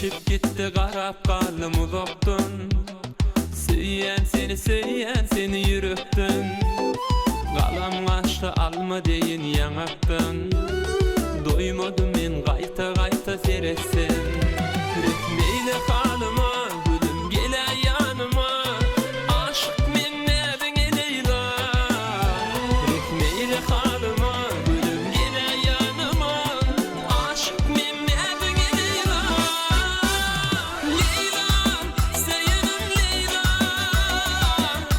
geçip gitti qarap qalım uzaqdan. Söyyen seni yürekten. Qalam qaçtı alma deyin yanaqdan. Doymadım men qayta seretsen. Rehmeyle qalıma gülüm gele yanıma. Aşık men nebine Leyla. Rehmeyle qalıma gülüm gele yanıma. Aşık men nebine Leyla. Leyla, seyenim Leyla.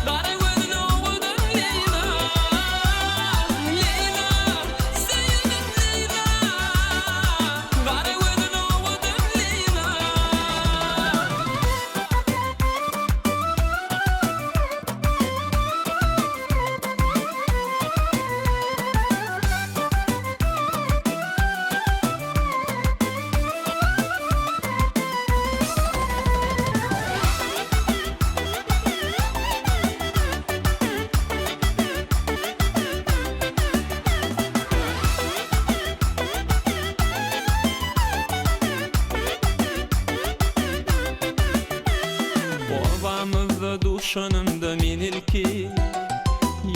Qara gözün oğudun Leyla. Leyla, seyenim Leyla. Qara gözün oğudun Leyla. Babamızda duşanımda men ilki.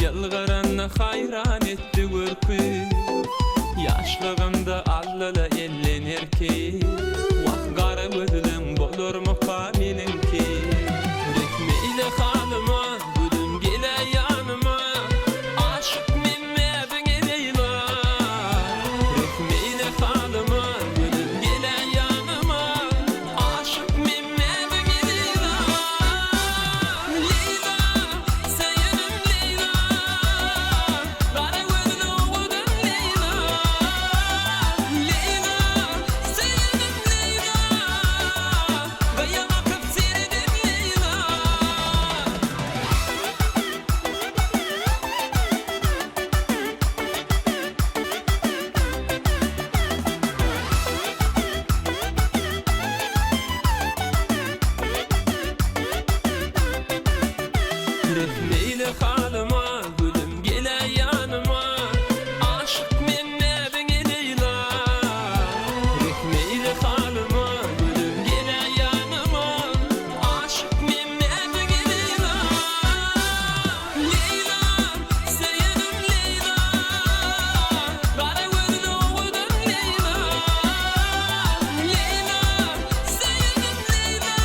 Yılgıranna hayran etti görkü. Yaşlığımda allala ellenir ki. Vah qara gözlüm bolur mu meninki. Rehmeyle halıma gülüm gele yanıma. Aşık men nebine Leyla. Rehmeyle halıma gülüm gele yanıma. Aşık men nebine Leyla. Leyla, seyenim Leyla. Qara gözün oğudun Leyla. Leyla, seyenim Leyla. Qayama kıp seyredim Leyla. Rehmeyle halıma gülüm gele yanıma. Aşık men nebine Leyla. Rehmeyle halıma gülüm gele yanıma. Aşık men nebine Leyla. Leyla, seyenim Leyla. Qara gözün oğudun Leyla. Leyla, seyenim Leyla.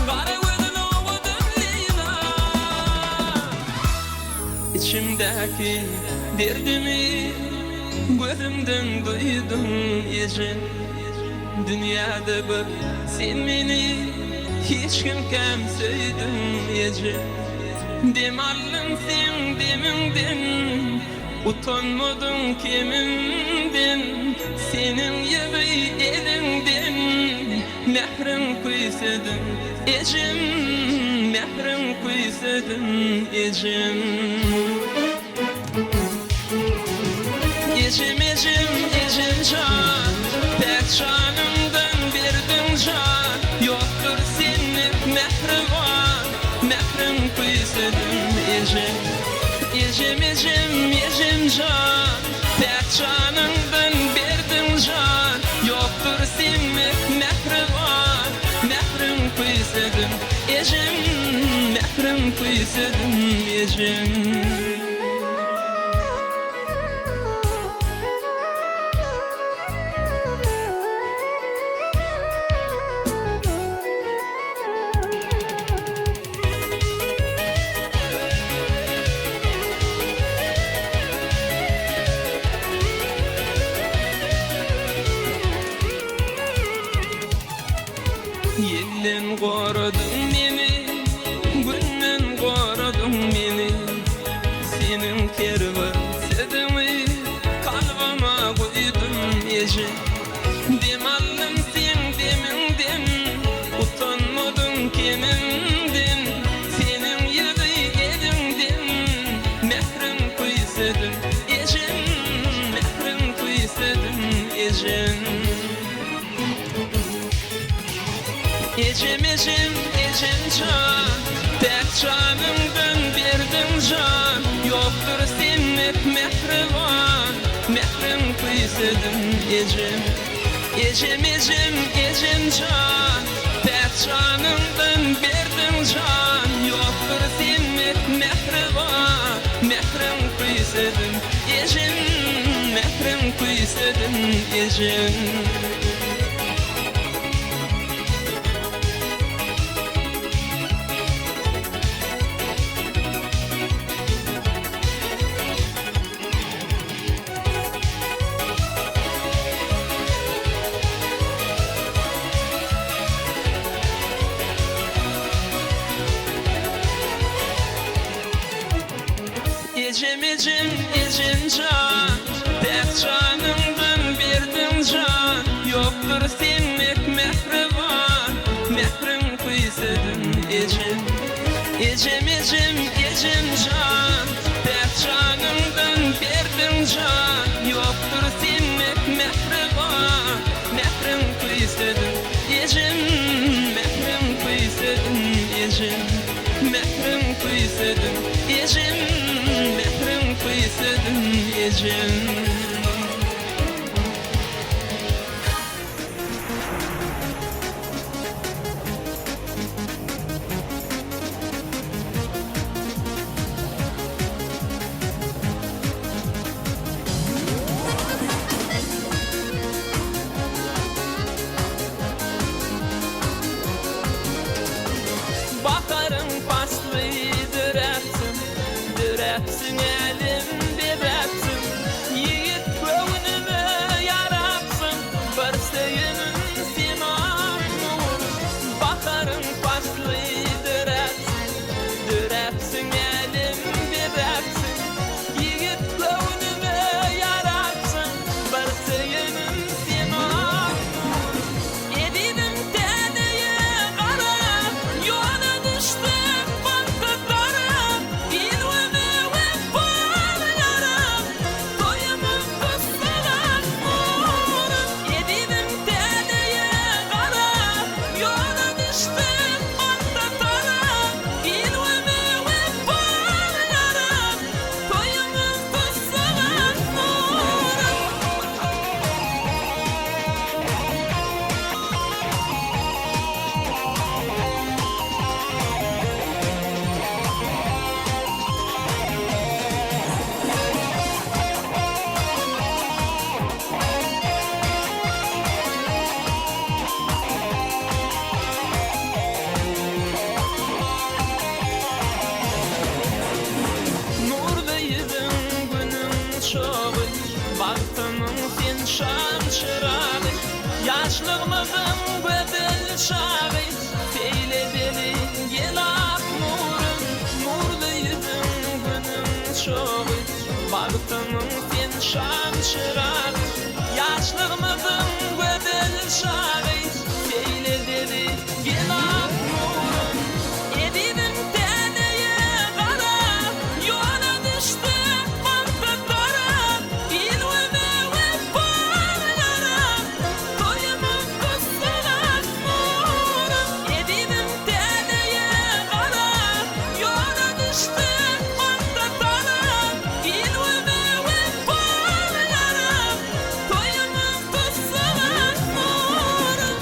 Qara gözün oğudun Leyla. İçimdeki derdimi gözümden duydum ecem. Dünyada bir sen meni hiç kim söydün ecem. Demallın sen demingden, utanmadın kimimden. Senin gibi elinden mehrim kuysadın ecem. Mehrim kuysadın ecem. Ecem can, pek canımdan verdin can. Yoktur senlik mehriban, mehrim kuysadın ecem. Ecem can, pek canımdan verdin can. Yoktur senlik mehriban, mehrim kuysadın ecem. Mehrim kuysadın ecem. Yellen qoradın meni, günden qoradın meni. Senin kervan sedimi kalbama koydum ecem. Demallım sen demingden, utanmadın kimimden. Senin gibi elinden mehrim kuysadın ecem. Mehrim kuysadın ecem. Ecem can, pek canımdan verdin can. Yoktur senlik mehriban, mehrim kuysadın ecem. Ecem ecem ecem can, pek canımdan verdin can. Yoktur sevmek mehriban, mehrim kuysadın ecem, mehrim kuysadın ecem. Ecem ecem ecem can, pek canımdan verdin can. Yoktur sevmek mehriban, mehrim kuysadın ecem. Ecem ecem ecem can, pek canımdan verdin can. Yoktur sevmek mehriban, mehrim kuysadın ecem, mehrim kuysadın ecem, mehrim kuysadın ecem, mehrim kuysadın ecem. Bakarın paslıydır etsin, düretsin elim bir etsin. Yiğit kövünümü yaratsın, bir seyinin sinan nur. Bakarın paslıydır etsin, düretsin elim bir etsin. Yiğit kövünümü yaratsın, bir seyinin sinan nur. Edinim teneye kara, yola düştüm bankıklara. İlvimi ve bağlarım, doyumun kıstılar nurum. Edinim teneye kara, yola düştüm bankıklara. İlvimi ve bağlarım, doyumun kıstılar nurum. Nurdaydın günün çoğu, baktımın sen şan çırağı. Yaşlığımızın güzel çağı, seyle beni gel ak nurum. Nurdaydın günün çoğu, baktımın sen şan çırağı. Yaşlığımızın güzel çağı, seyle beni gel ak nurum. Edinim teneye kara, yola düştüm bankıklara. İlvimi ve bağlarım, doyumun kıstılar nurum. Edinim teneye kara, yola düştüm bankıklara. İlvimi ve bağlarım, doyumun kıstılar nurum.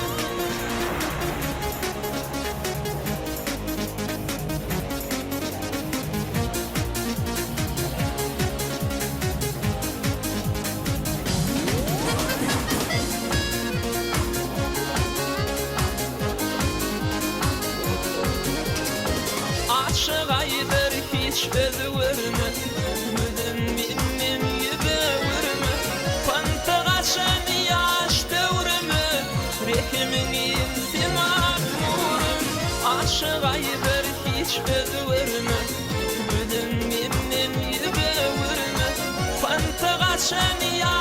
Aşık aydır hiç özürme, müdüm minnim yübürme. Pantı kaşan yaş dövrümü, rehimin insimak nurum. Aşık aydır hiç özürme, müdüm minnim yübürme. Pantı kaşan yaş